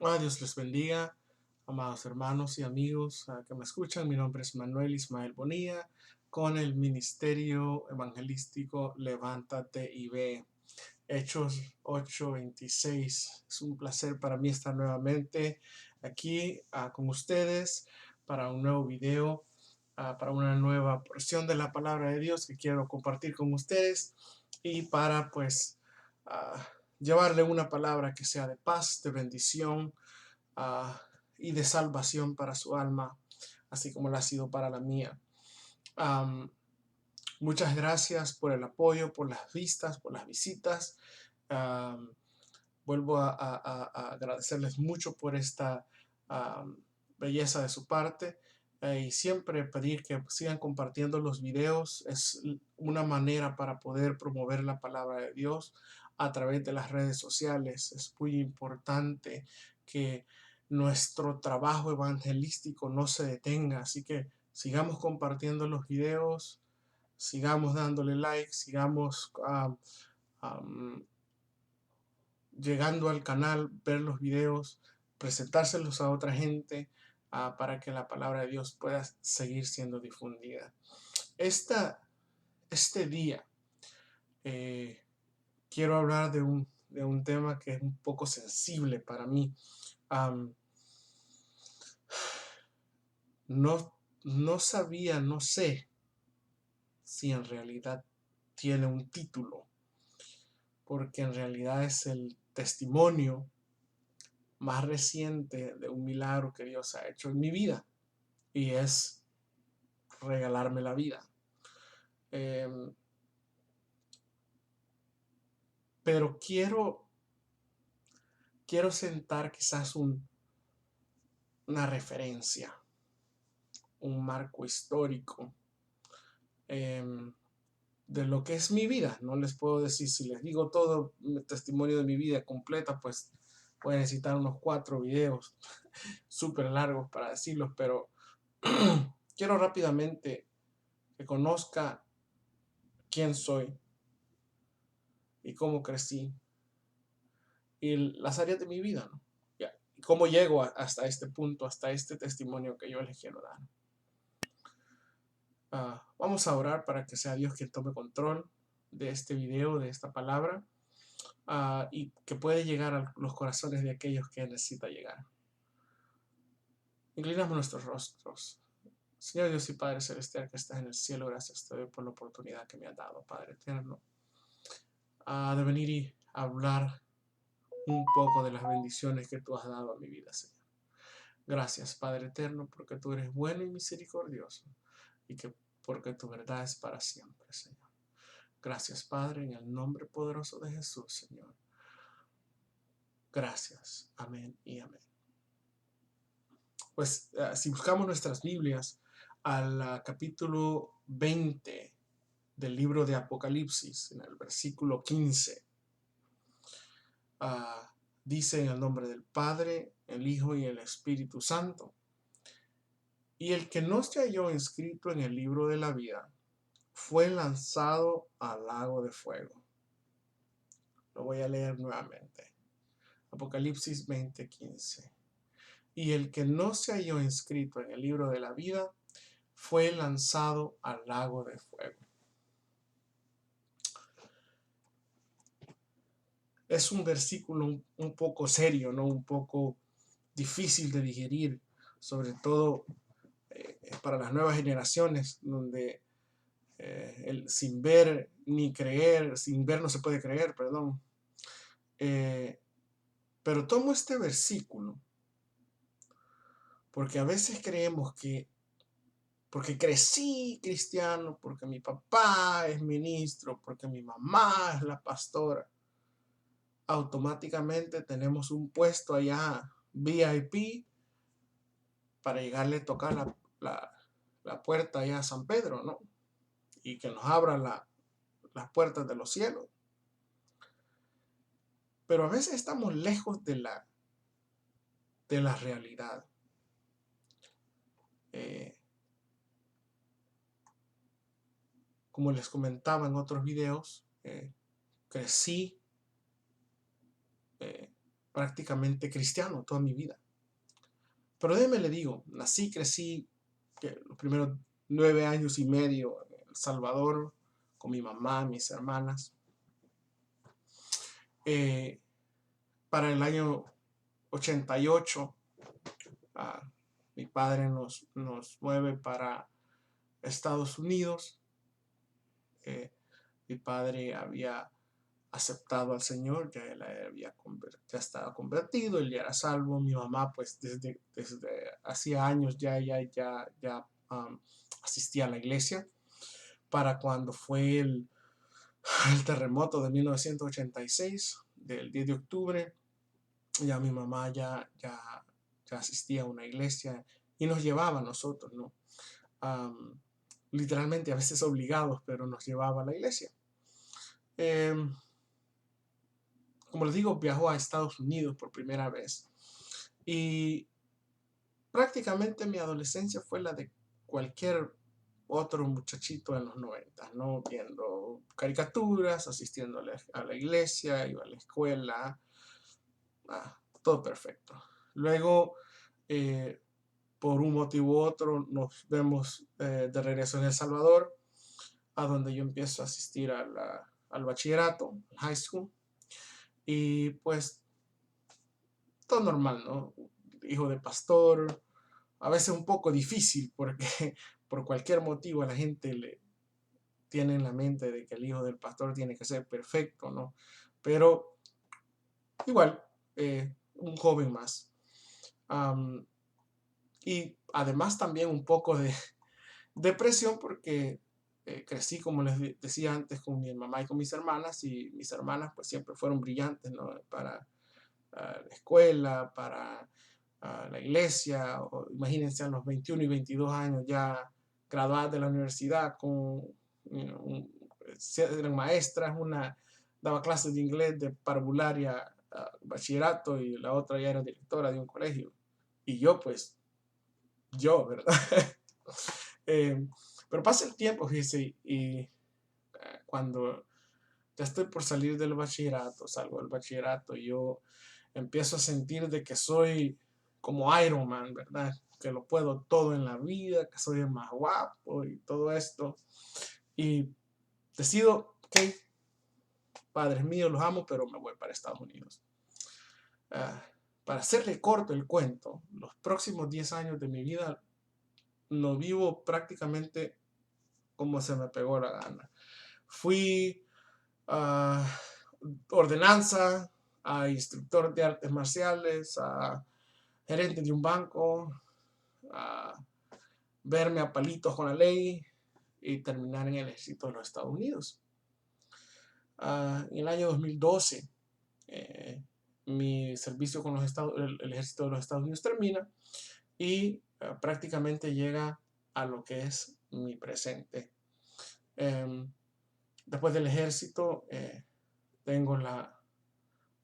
Dios les bendiga, amados hermanos y amigos que me escuchan. Mi nombre es Manuel Ismael Bonilla con el Ministerio Evangelístico Levántate y Ve. Hechos 8:26. Es un placer para mí estar nuevamente aquí con ustedes para un nuevo video, para una nueva porción de la palabra de Dios que quiero compartir con ustedes y para pues llevarle una palabra que sea de paz, de bendición uh, y de salvación para su alma, así como lo ha sido para la mía. Muchas gracias por el apoyo, por las vistas, por las visitas. Vuelvo a agradecerles mucho por esta belleza de su parte y siempre pedir que sigan compartiendo los videos. Es una manera para poder promover la palabra de Dios a través de las redes sociales. Es muy importante que nuestro trabajo evangelístico no se detenga, así que sigamos compartiendo los videos, sigamos dándole like, sigamos llegando al canal, ver los videos, presentárselos a otra gente para que la palabra de Dios pueda seguir siendo difundida. Este día quiero hablar de un tema que es un poco sensible para mí. No sabía, no sé si en realidad tiene un título, porque en realidad es el testimonio más reciente de un milagro que Dios ha hecho en mi vida, y es regalarme la vida. Pero quiero sentar quizás una referencia, un marco histórico de lo que es mi vida. No les puedo decir, si les digo todo el testimonio de mi vida completa, pues voy a necesitar unos 4 videos súper largos para decirlos, pero quiero rápidamente que conozca quién soy y cómo crecí y las áreas de mi vida, ¿no? Y cómo llego hasta este punto, hasta este testimonio que yo les quiero dar. Vamos a orar para que sea Dios quien tome control de este video, de esta palabra, y que puede llegar a los corazones de aquellos que necesita llegar. Inclinamos nuestros rostros. Señor Dios y Padre Celestial que estás en el cielo, gracias te doy por la oportunidad que me has dado, Padre eterno, de venir y hablar un poco de las bendiciones que tú has dado a mi vida, Señor. Gracias, Padre eterno, porque tú eres bueno y misericordioso, y porque tu verdad es para siempre, Señor. Gracias, Padre, en el nombre poderoso de Jesús, Señor. Gracias. Amén y amén. Pues si buscamos nuestras Biblias al capítulo 20 del libro de Apocalipsis, en el versículo 15, dice en el nombre del Padre, el Hijo y el Espíritu Santo. Y el que no se halló inscrito en el libro de la vida fue lanzado al lago de fuego. Lo voy a leer nuevamente. Apocalipsis 20:15. Y el que no se halló inscrito en el libro de la vida fue lanzado al lago de fuego. Es un versículo un poco serio, ¿no? Un poco difícil de digerir, sobre todo para las nuevas generaciones, donde sin ver ni creer, sin ver no se puede creer, perdón. Pero tomo este versículo porque a veces creemos que porque crecí cristiano, porque mi papá es ministro, porque mi mamá es la pastora, automáticamente tenemos un puesto allá VIP para llegarle a tocar la puerta allá a San Pedro, ¿no? Y que nos abra las puertas de los cielos. Pero a veces estamos lejos de la realidad. Como les comentaba en otros videos, crecí prácticamente cristiano toda mi vida. Pero déjeme le digo, nací, crecí los primeros 9 años y medio en El Salvador con mi mamá, mis hermanas. Eh, para el año 88, ah, mi padre nos mueve para Estados Unidos. Mi padre había aceptado al Señor, ya él ya estaba convertido, él ya era salvo. Mi mamá, pues desde hacía años ya asistía a la iglesia. Para cuando fue el terremoto de 1986, del 10 de octubre, ya mi mamá ya asistía a una iglesia y nos llevaba a nosotros, ¿no? Literalmente a veces obligados, pero nos llevaba a la iglesia. Como les digo, viajó a Estados Unidos por primera vez. Y prácticamente mi adolescencia fue la de cualquier otro muchachito en los 90, ¿no? Viendo caricaturas, asistiendo a la iglesia, iba a la escuela, todo perfecto. Luego, por un motivo u otro, nos vemos de regreso en El Salvador, a donde yo empiezo a asistir al bachillerato, high school, y pues todo normal, ¿no? Hijo de pastor, a veces un poco difícil porque por cualquier motivo a la gente le tiene en la mente de que el hijo del pastor tiene que ser perfecto, ¿no? Pero igual, un joven más. Y además también un poco de depresión porque crecí, como les decía antes, con mi mamá y con mis hermanas, y mis hermanas pues siempre fueron brillantes, ¿no? Para la escuela, para la iglesia, o imagínense a los 21 y 22 años ya graduadas de la universidad con, eran maestras, una daba clases de inglés de parvularia a bachillerato y la otra ya era directora de un colegio. Y yo pues, ¿verdad? eh, pero pasa el tiempo, fíjese, y cuando ya estoy por salir del bachillerato, salgo del bachillerato, y yo empiezo a sentir de que soy como Iron Man, ¿verdad? Que lo puedo todo en la vida, que soy el más guapo y todo esto. Y decido, ok, padres míos, los amo, pero me voy para Estados Unidos. Uh, para hacerle corto el cuento, los próximos 10 años de mi vida lo vivo prácticamente como se me pegó la gana. Fui a ordenanza, a instructor de artes marciales, a gerente de un banco, a verme a palitos con la ley y terminar en el ejército de los Estados Unidos. En el año 2012, mi servicio con el ejército de los Estados Unidos termina y prácticamente llega a lo que es mi presente. Después del ejército, tengo la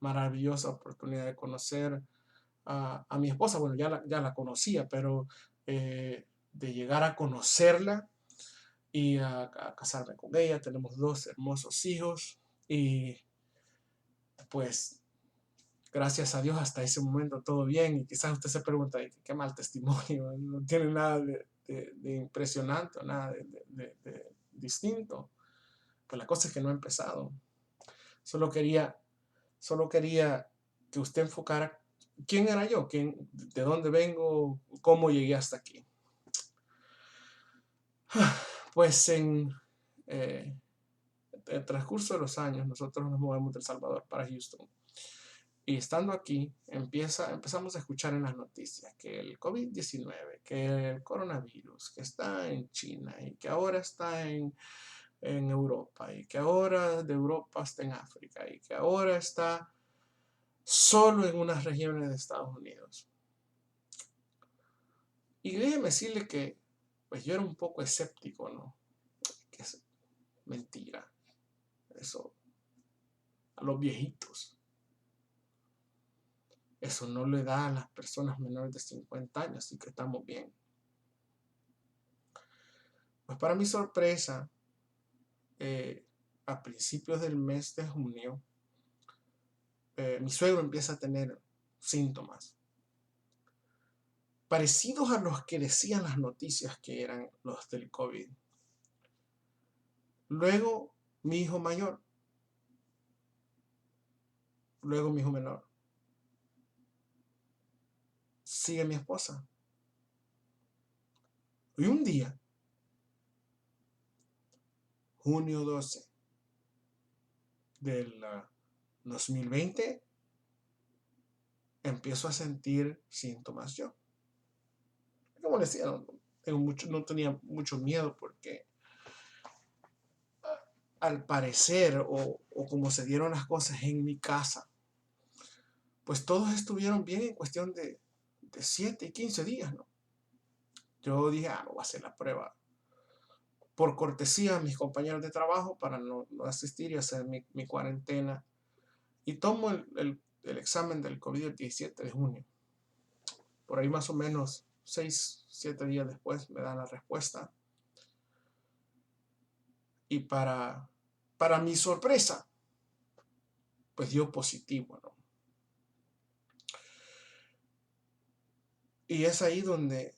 maravillosa oportunidad de conocer a mi esposa. Bueno, ya la conocía, pero de llegar a conocerla y a casarme con ella. Tenemos 2 hermosos hijos y pues gracias a Dios hasta ese momento todo bien. Y quizás usted se pregunta, qué mal testimonio, no tiene nada de impresionante o nada de distinto. Pues la cosa es que no he empezado. Solo quería que usted enfocara quién era yo, de dónde vengo, cómo llegué hasta aquí. Pues en el transcurso de los años, nosotros nos movemos de El Salvador para Houston. Y estando aquí, empezamos a escuchar en las noticias que el COVID-19, que el coronavirus, que está en China y que ahora está en Europa y que ahora de Europa está en África y que ahora está solo en unas regiones de Estados Unidos. Y déjeme decirle que pues yo era un poco escéptico, ¿no? Que es mentira. Eso a los viejitos. Eso no le da a las personas menores de 50 años, así que estamos bien. Pues para mi sorpresa, a principios del mes de junio, mi suegro empieza a tener síntomas parecidos a los que decían las noticias que eran los del COVID. Luego mi hijo mayor, luego mi hijo menor, sigue mi esposa. Y un día, junio 12 del 2020, empiezo a sentir síntomas yo. Como decía, no tenía mucho miedo porque al parecer o como se dieron las cosas en mi casa, pues todos estuvieron bien en cuestión de 7 y 15 días, ¿no? Yo dije, no voy a hacer la prueba por cortesía a mis compañeros de trabajo para no asistir y hacer mi cuarentena. Y tomo el examen del COVID el 17 de junio. Por ahí más o menos 6, 7 días después me dan la respuesta. Y para mi sorpresa, pues dio positivo, ¿no? Y es ahí donde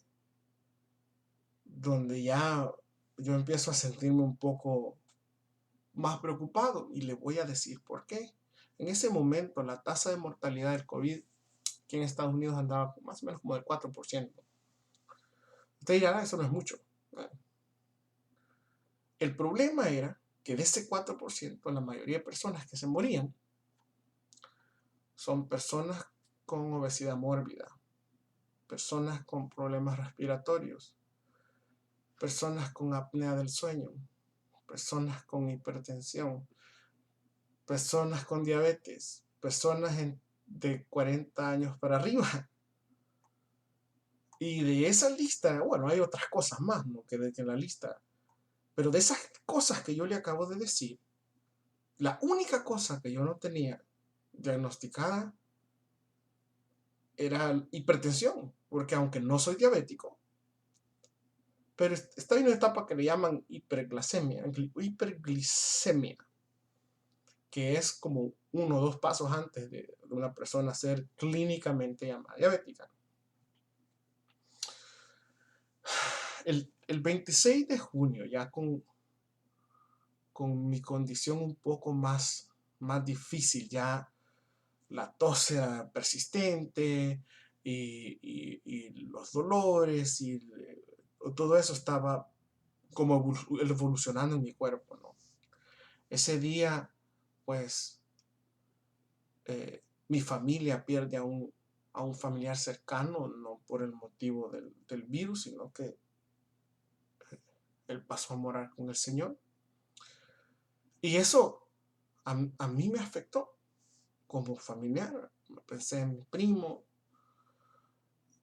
ya yo empiezo a sentirme un poco más preocupado y le voy a decir por qué. En ese momento la tasa de mortalidad del COVID aquí en Estados Unidos andaba más o menos como del 4%. Usted dirá, eso no es mucho. Bueno, el problema era que de ese 4%, la mayoría de personas que se morían son personas con obesidad mórbida, personas con problemas respiratorios, personas con apnea del sueño, personas con hipertensión, personas con diabetes, personas de 40 años para arriba. Y de esa lista, bueno, hay otras cosas más, ¿no? que en la lista. Pero de esas cosas que yo le acabo de decir, la única cosa que yo no tenía diagnosticada era hipertensión, porque aunque no soy diabético, pero está en una etapa que le llaman hiperglicemia, que es como 1 o 2 pasos antes de una persona ser clínicamente llamada diabética. El 26 de junio, ya con mi condición un poco más difícil, ya la tos era persistente y los dolores y todo eso estaba como evolucionando en mi cuerpo, ¿no? Ese día, pues, mi familia pierde a un familiar cercano, no por el motivo del virus, sino que él pasó a morar con el Señor. Y eso a mí me afectó como familiar. Pensé en mi primo,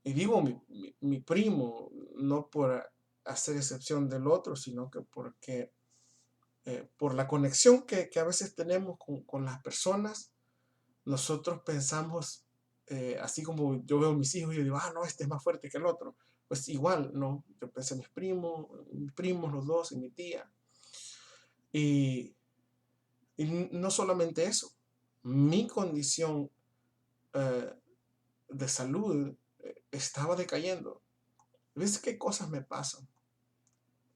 y digo mi primo, no por hacer excepción del otro, sino que porque por la conexión que a veces tenemos con las personas, nosotros pensamos, así como yo veo a mis hijos y yo digo, no, este es más fuerte que el otro. Pues igual, ¿no? Yo pensé en mis primos, los dos, y mi tía. Y no solamente eso, mi condición de salud estaba decayendo. ¿Ves qué cosas me pasan?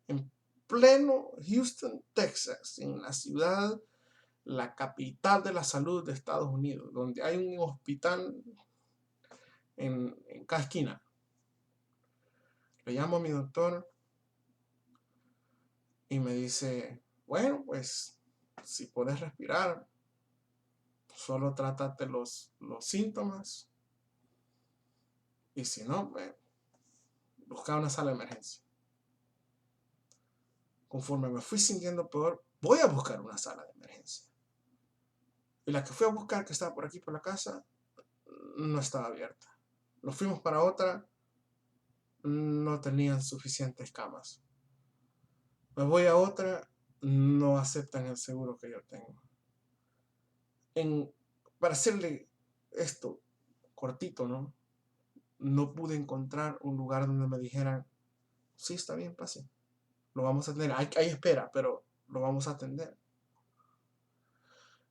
En pleno Houston, Texas, en la ciudad, la capital de la salud de Estados Unidos, donde hay un hospital en cada esquina. Le llamo a mi doctor y me dice, bueno, pues si puedes respirar, solo trátate los síntomas y si no, busca una sala de emergencia. Conforme me fui sintiendo peor, voy a buscar una sala de emergencia. Y la que fui a buscar, que estaba por aquí por la casa, no estaba abierta. Nos fuimos para otra, no tenían suficientes camas. Me voy a otra, no aceptan el seguro que yo tengo. Para hacerle esto cortito, ¿no? No pude encontrar un lugar donde me dijeran, sí, está bien, pase. Lo vamos a atender. Hay espera, pero lo vamos a atender.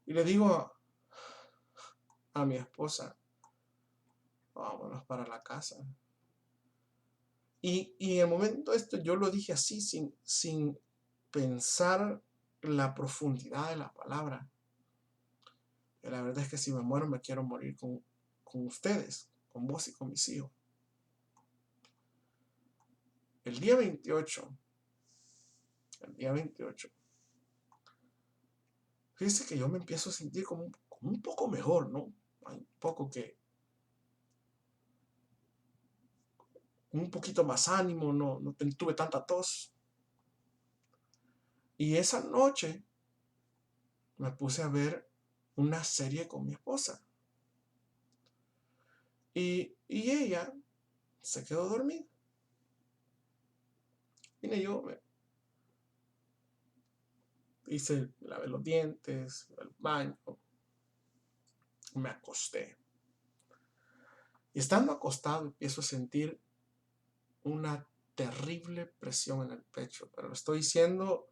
Y le digo a mi esposa, vámonos para la casa. Y en el momento esto yo lo dije así, sin pensar la profundidad de la palabra. Y la verdad es que si me muero, me quiero morir con ustedes, con vos y con mis hijos. El día 28, fíjense que yo me empiezo a sentir como un poco mejor, ¿no? Un poco un poquito más ánimo, no tuve tanta tos. Y esa noche me puse a ver una serie con mi esposa. Y ella se quedó dormida. Vine yo, lavé los dientes, el baño, me acosté. Y estando acostado empiezo a sentir una terrible presión en el pecho, pero lo estoy diciendo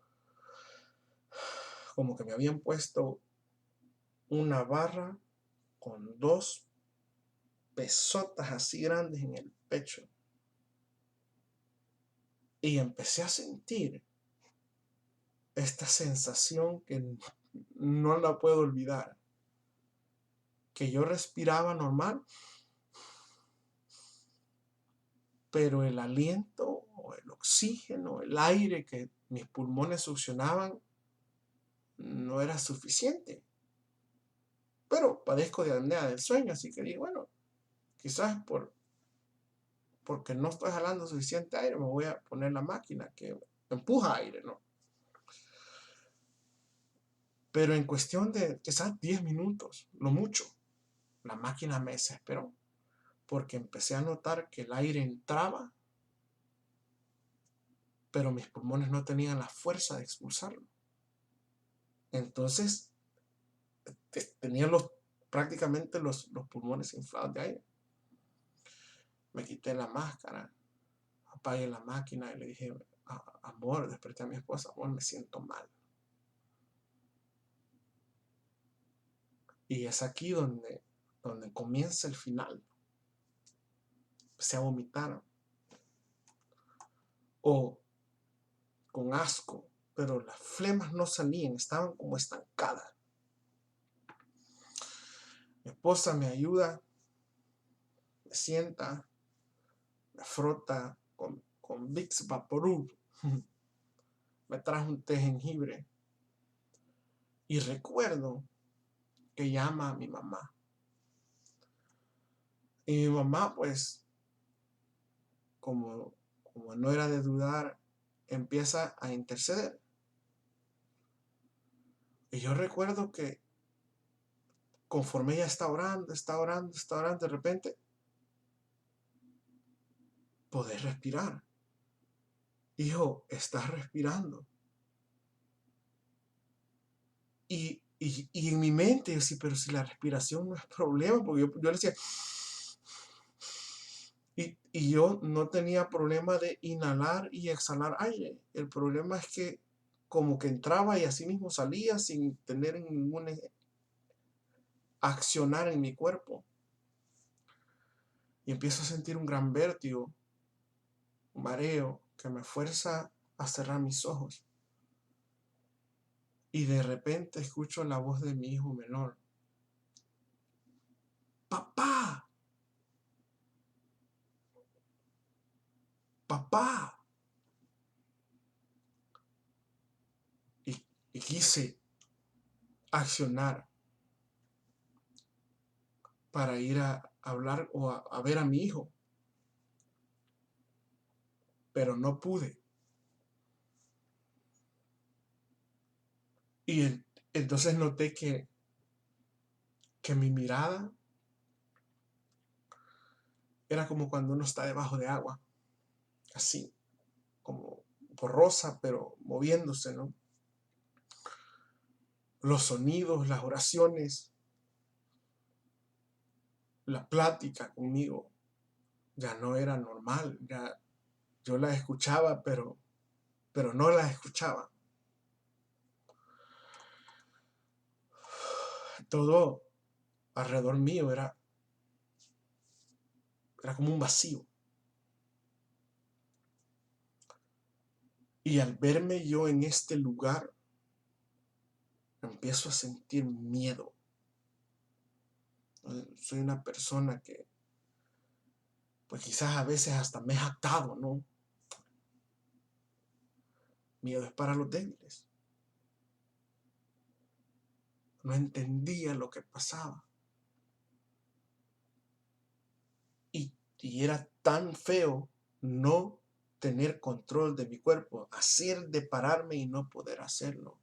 como que me habían puesto una barra con dos pesotas así grandes en el pecho. Y empecé a sentir esta sensación que no la puedo olvidar, que yo respiraba normal, pero el aliento o el oxígeno, el aire que mis pulmones succionaban no era suficiente. Pero padezco de apnea del sueño, así que dije, bueno, quizás porque no estoy jalando suficiente aire, me voy a poner la máquina que empuja aire, ¿no? Pero en cuestión de quizás 10 minutos, lo mucho, la máquina me desesperó, porque empecé a notar que el aire entraba, pero mis pulmones no tenían la fuerza de expulsarlo. Entonces, tenía prácticamente los pulmones inflados de aire. Me quité la máscara, apagué la máquina y le dije, amor, desperté a mi esposa, amor, me siento mal. Y es aquí donde comienza el final. Empecé a vomitar. O con asco, pero las flemas no salían, estaban como estancadas. Mi esposa me ayuda, me sienta, me frota con Vicks Vaporub, me trajo un té de jengibre y recuerdo que llama a mi mamá. Y mi mamá, pues, como no era de dudar, empieza a interceder. Y yo recuerdo que conforme ella está orando, de repente, podés respirar. Hijo, estás respirando. Y en mi mente, yo decía, pero si la respiración no es problema, porque yo le decía, y yo no tenía problema de inhalar y exhalar aire. El problema es que como que entraba y así mismo salía sin tener ningún accionar en mi cuerpo. Y empiezo a sentir un gran vértigo, un mareo que me fuerza a cerrar mis ojos. Y de repente escucho la voz de mi hijo menor. ¡Papá! ¡Papá! Y quise accionar para ir a hablar o a ver a mi hijo. Pero no pude. Y entonces noté que mi mirada era como cuando uno está debajo de agua. Así, como borrosa, pero moviéndose, ¿no? Los sonidos, las oraciones, la plática conmigo ya no era normal. Ya yo la escuchaba, pero no la escuchaba. Todo alrededor mío era como un vacío. Y al verme yo en este lugar, empiezo a sentir miedo. Soy una persona que, pues quizás a veces hasta me he jactado, ¿no? Miedo es para los débiles. No entendía lo que pasaba. Y era tan feo no tener control de mi cuerpo, hacer de pararme y no poder hacerlo.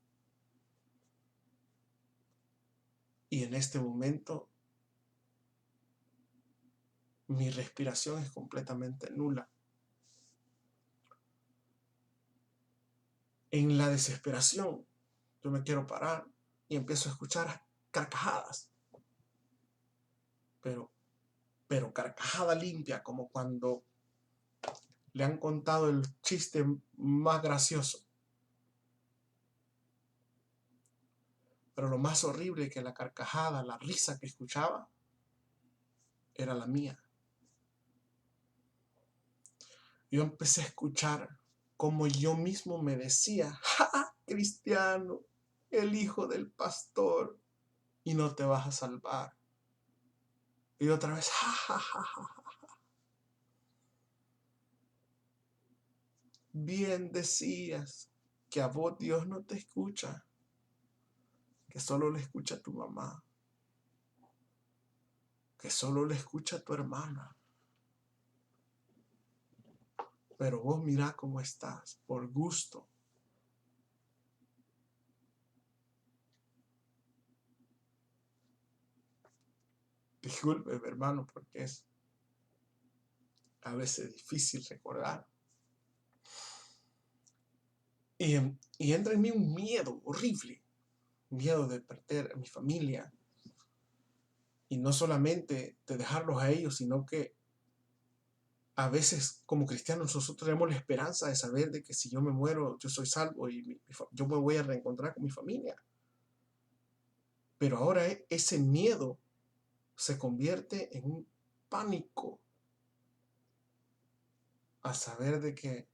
Y en este momento, mi respiración es completamente nula. En la desesperación, yo me quiero parar y empiezo a escuchar carcajadas. Pero carcajada limpia, como cuando le han contado el chiste más gracioso. Pero lo más horrible es que la carcajada, la risa que escuchaba, era la mía. Yo empecé a escuchar como yo mismo me decía: ¡ja, Cristiano, el hijo del pastor, y no te vas a salvar! Y otra vez: ¡ja, ja, ja, ja! Bien decías que a vos Dios no te escucha, que solo le escucha a tu mamá, que solo le escucha a tu hermana. Pero vos mirá cómo estás, por gusto. Disculpe, hermano, porque es a veces difícil recordar. Y entra en mí un miedo horrible, miedo de perder a mi familia. Y no solamente de dejarlos a ellos, sino que a veces como cristianos nosotros tenemos la esperanza de saber de que si yo me muero, yo soy salvo y yo me voy a reencontrar con mi familia. Pero ahora ese miedo se convierte en un pánico a saber de que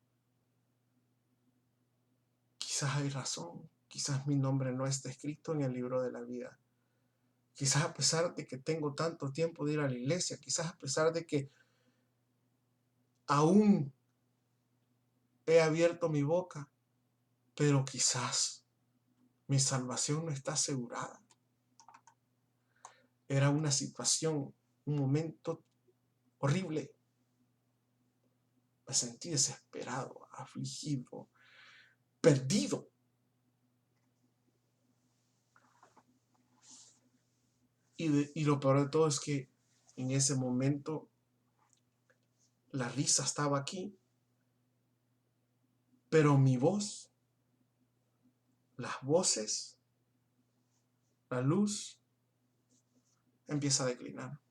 quizás hay razón, quizás mi nombre no está escrito en el libro de la vida. Quizás a pesar de que tengo tanto tiempo de ir a la iglesia, quizás a pesar de que aún he abierto mi boca, pero quizás mi salvación no está asegurada. Era una situación, un momento horrible. Me sentí desesperado, afligido, perdido. Y lo peor de todo es que en ese momento la risa estaba aquí, pero mi voz, las voces, la luz empieza a declinar.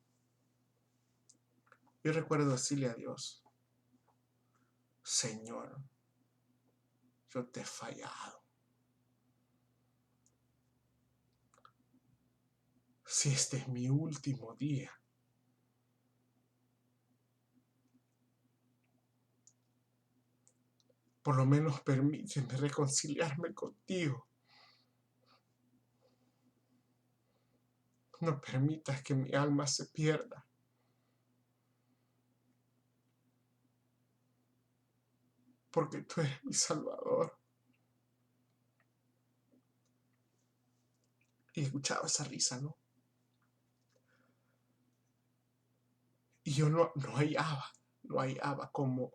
Yo recuerdo decirle a Dios: Señor, yo te he fallado. Si este es mi último día, por lo menos permíteme reconciliarme contigo. No permitas que mi alma se pierda. Porque tú eres mi Salvador. Y escuchaba esa risa, ¿no? Y yo no hallaba cómo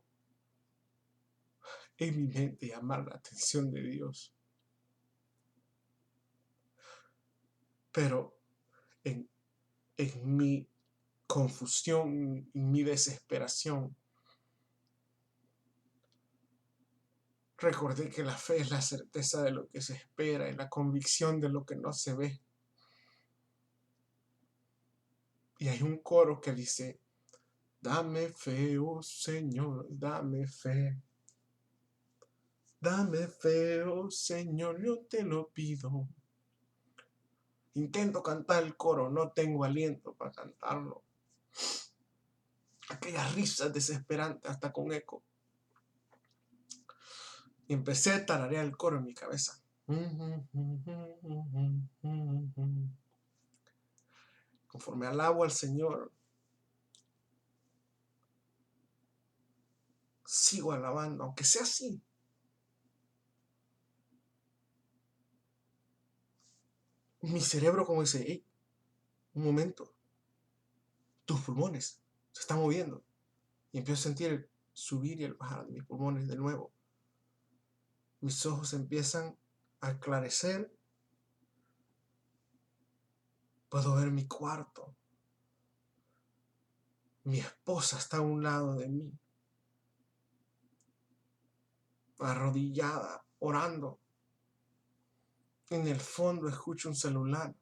en mi mente llamar la atención de Dios. Pero en mi confusión, en mi desesperación, recordé que la fe es la certeza de lo que se espera y la convicción de lo que no se ve. Y hay un coro que dice: dame fe, oh Señor, dame fe. Dame fe, oh Señor, yo te lo pido. Intento cantar el coro, no tengo aliento para cantarlo. Aquellas risas desesperantes hasta con eco. Y empecé a tararear el coro en mi cabeza. Conforme alabo al Señor, sigo alabando, aunque sea así. Mi cerebro como dice, hey, un momento, tus pulmones se están moviendo. Y empiezo a sentir el subir y el bajar de mis pulmones de nuevo. Mis ojos empiezan a esclarecer. Puedo ver mi cuarto. Mi esposa está a un lado de mí, arrodillada, orando. En el fondo escucho un celular.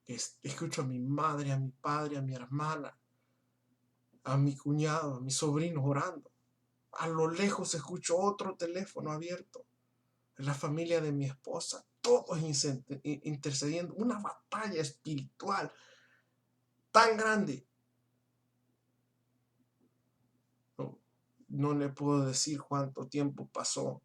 Escucho a mi madre, a mi padre, a mi hermana, a mi cuñado, a mis sobrinos orando. A lo lejos escucho otro teléfono abierto. Es la familia de mi esposa, todos intercediendo. Una batalla espiritual tan grande. No le puedo decir cuánto tiempo pasó.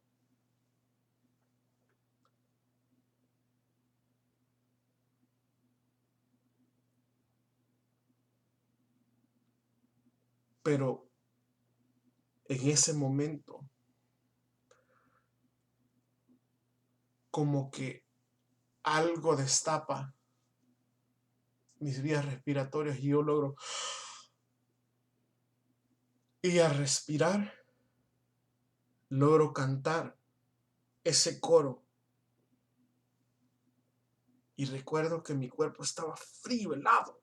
Pero en ese momento, como que algo destapa mis vías respiratorias y yo logro. Y al respirar, logro cantar ese coro. Y recuerdo que mi cuerpo estaba frío, helado.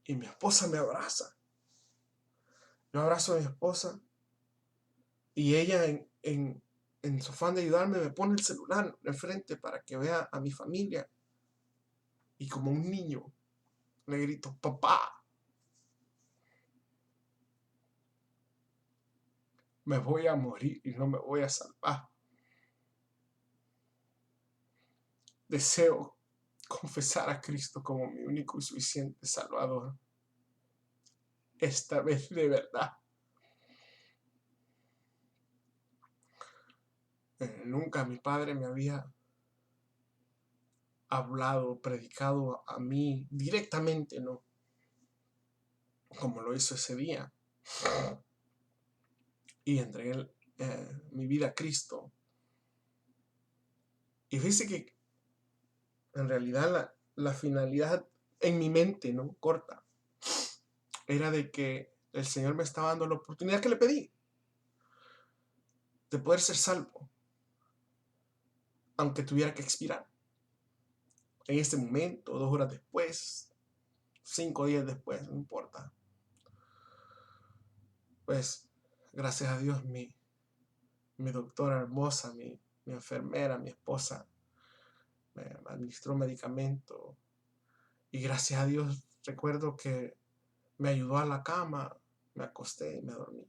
Y mi esposa me abraza. Yo abrazo a mi esposa y ella en su afán de ayudarme me pone el celular enfrente para que vea a mi familia. Y como un niño le grito, papá, me voy a morir y no me voy a salvar. Deseo confesar a Cristo como mi único y suficiente Salvador. Esta vez de verdad. Nunca mi padre me había hablado, predicado a mí directamente, ¿no? Como lo hizo ese día. Y entregué mi vida a Cristo. Y fíjese que en realidad la finalidad en mi mente, ¿no? Corta, era de que el Señor me estaba dando la oportunidad que le pedí de poder ser salvo, aunque tuviera que expirar. En este momento, 2 horas después, 5 días después, no importa. Pues, gracias a Dios, mi doctora hermosa, mi enfermera, mi esposa, me administró medicamento. Y gracias a Dios, recuerdo que me ayudó a la cama, me acosté y me dormí.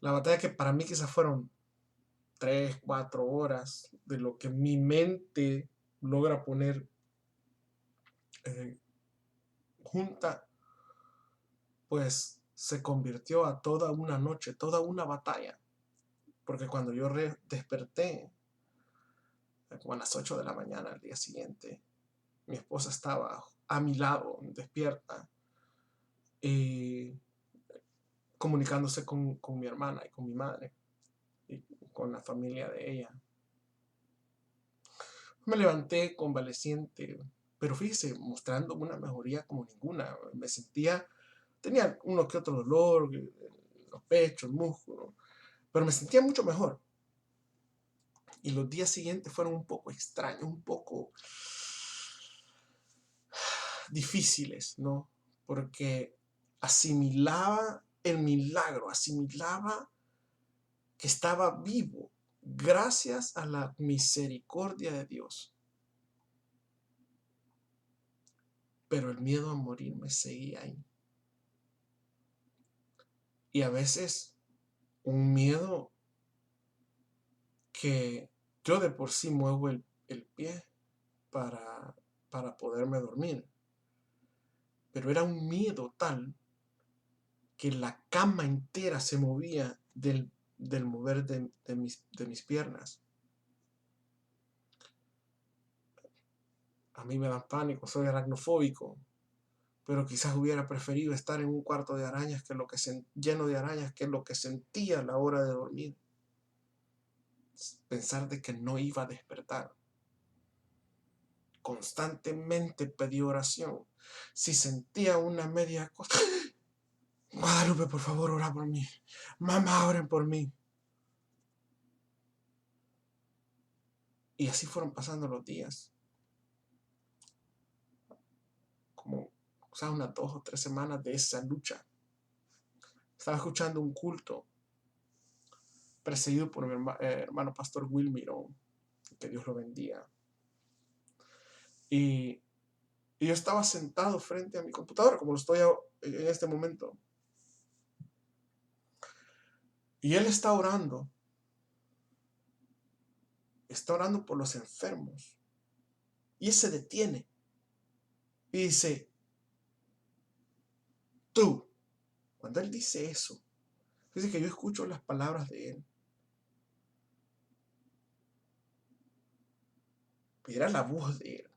La batalla que para mí quizás fueron 3, 4 horas de lo que mi mente logra poner junta, pues se convirtió a toda una noche, toda una batalla. Porque cuando yo desperté, como a las 8 de la mañana al día siguiente, mi esposa estaba a mi lado, despierta, y comunicándose con mi hermana y con mi madre, y con la familia de ella. Me levanté convaleciente, pero fíjese, mostrando una mejoría como ninguna. Me sentía, tenía uno que otro dolor, los pechos, músculos, pero me sentía mucho mejor. Y los días siguientes fueron un poco extraños, un poco difíciles, ¿no? Porque asimilaba el milagro, asimilaba que estaba vivo gracias a la misericordia de Dios. Pero el miedo a morir me seguía ahí. Y a veces un miedo que yo de por sí muevo el pie para poderme dormir. Pero era un miedo tal que la cama entera se movía del mover de mis piernas. A mí me da pánico, soy aracnofóbico, pero quizás hubiera preferido estar en un cuarto de arañas lleno de arañas que lo que sentía a la hora de dormir. Pensar de que no iba a despertar. Constantemente pedí oración. Si sentía una media cosa, Guadalupe, por favor, ora por mí. Mamá, oren por mí. Y así fueron pasando los días. Como, unas 2 o 3 semanas de esa lucha. Estaba escuchando un culto presidido por mi hermano pastor Will Mirón. Que Dios lo bendiga. Y yo estaba sentado frente a mi computadora, como lo estoy en este momento. Y él está orando. Está orando por los enfermos. Y él se detiene. Y dice, tú. Cuando él dice eso, dice que yo escucho las palabras de él. Y era la voz de él.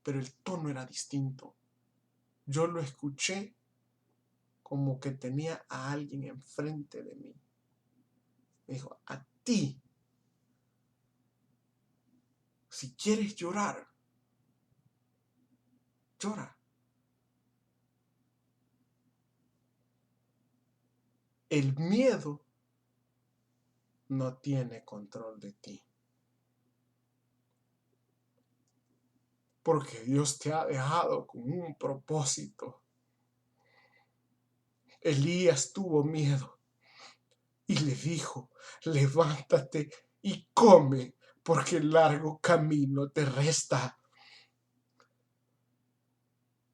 Pero el tono era distinto. Yo lo escuché como que tenía a alguien enfrente de mí. Me dijo, a ti, si quieres llorar, llora. El miedo no tiene control de ti. Porque Dios te ha dejado con un propósito. Elías tuvo miedo y le dijo, levántate y come, porque el largo camino te resta.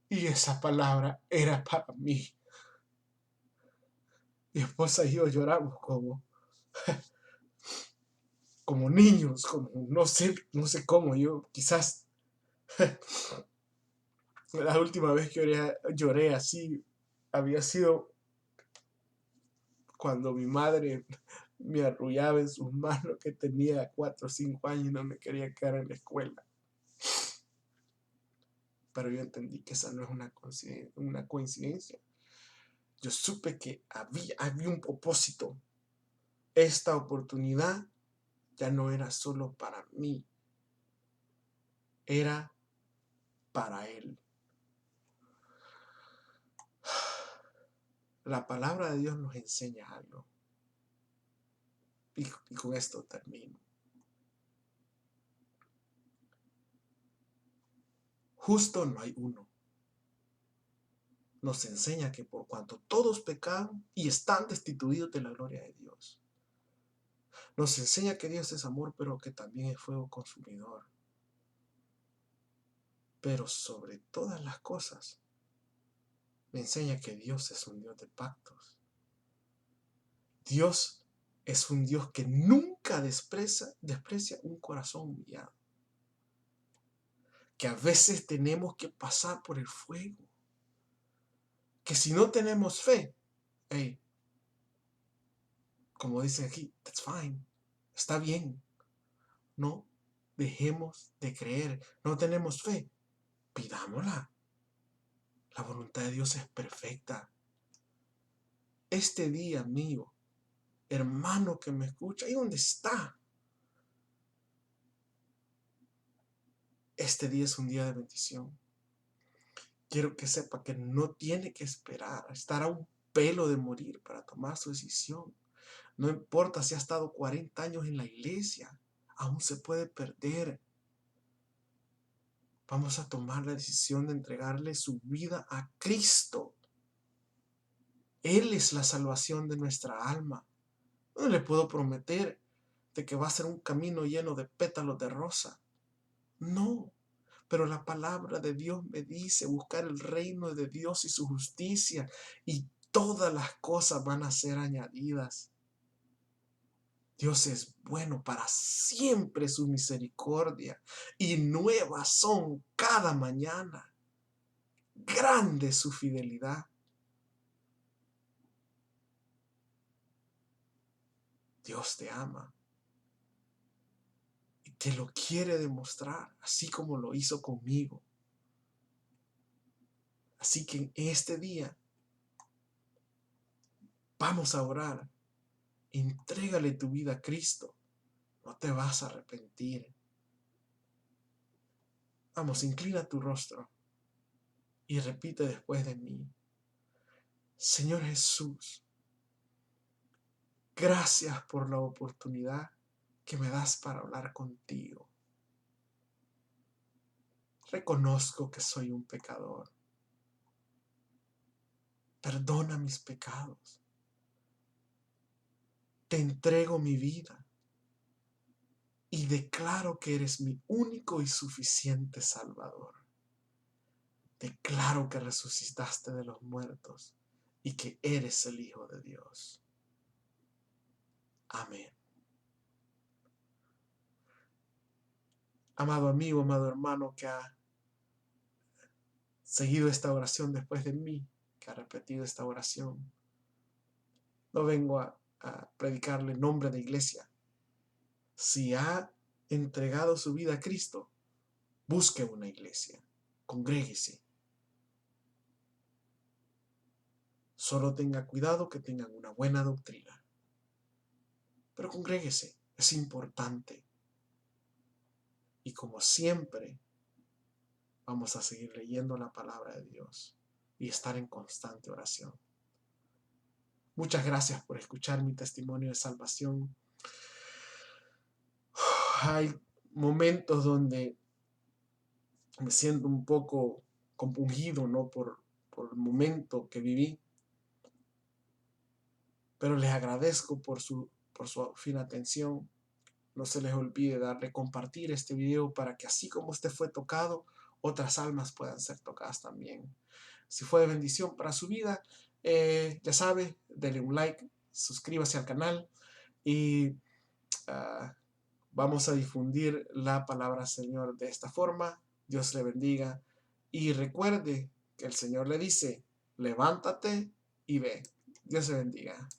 Y esa palabra era para mí. Mi esposa y yo lloramos como niños, como no sé cómo. Yo quizás la última vez que lloré así había sido cuando mi madre me arrullaba en sus manos, que tenía 4 o 5 años y no me quería quedar en la escuela. Pero yo entendí que esa no es una coincidencia. Yo supe que había un propósito. Esta oportunidad ya no era solo para mí, era para él. La palabra de Dios nos enseña algo. Y con esto termino. Justo no hay uno. Nos enseña que por cuanto todos pecaron y están destituidos de la gloria de Dios. Nos enseña que Dios es amor, pero que también es fuego consumidor. Pero sobre todas las cosas, me enseña que Dios es un Dios de pactos. Dios es un Dios que nunca desprecia un corazón humillado. Que a veces tenemos que pasar por el fuego. Que si no tenemos fe, como dicen aquí, that's fine, está bien. No dejemos de creer. No tenemos fe, pidámosla. La voluntad de Dios es perfecta. Este día, amigo, hermano que me escucha, ¿y dónde está? Este día es un día de bendición. Quiero que sepa que no tiene que esperar a estar a un pelo de morir para tomar su decisión. No importa si ha estado 40 años en la iglesia, aún se puede perder. Vamos a tomar la decisión de entregarle su vida a Cristo. Él es la salvación de nuestra alma. No le puedo prometer de que va a ser un camino lleno de pétalos de rosa. No, pero la palabra de Dios me dice buscar el reino de Dios y su justicia, y todas las cosas van a ser añadidas. Dios es bueno, para siempre su misericordia, y nuevas son cada mañana. Grande su fidelidad. Dios te ama y te lo quiere demostrar, así como lo hizo conmigo. Así que en este día vamos a orar. Entrégale tu vida a Cristo. No te vas a arrepentir. Vamos, inclina tu rostro y repite después de mí. Señor Jesús, gracias por la oportunidad que me das para hablar contigo. Reconozco que soy un pecador. Perdona mis pecados. Te entrego mi vida y declaro que eres mi único y suficiente Salvador. Declaro que resucitaste de los muertos y que eres el Hijo de Dios. Amén. Amado amigo, amado hermano que ha seguido esta oración después de mí, que ha repetido esta oración, no vengo a predicarle nombre de iglesia. Si ha entregado su vida a Cristo, busque una iglesia, congréguese. Solo tenga cuidado que tengan una buena doctrina. Pero congréguese, es importante. Y como siempre, vamos a seguir leyendo la palabra de Dios y estar en constante oración. Muchas gracias por escuchar mi testimonio de salvación. Hay momentos donde me siento un poco compungido, ¿no? por el momento que viví. Pero les agradezco por su fina atención. No se les olvide darle compartir este video para que así como usted fue tocado, otras almas puedan ser tocadas también. Si fue de bendición para su vida, ya sabe, denle un like, suscríbase al canal y vamos a difundir la palabra Señor de esta forma. Dios le bendiga y recuerde que el Señor le dice, levántate y ve. Dios le bendiga.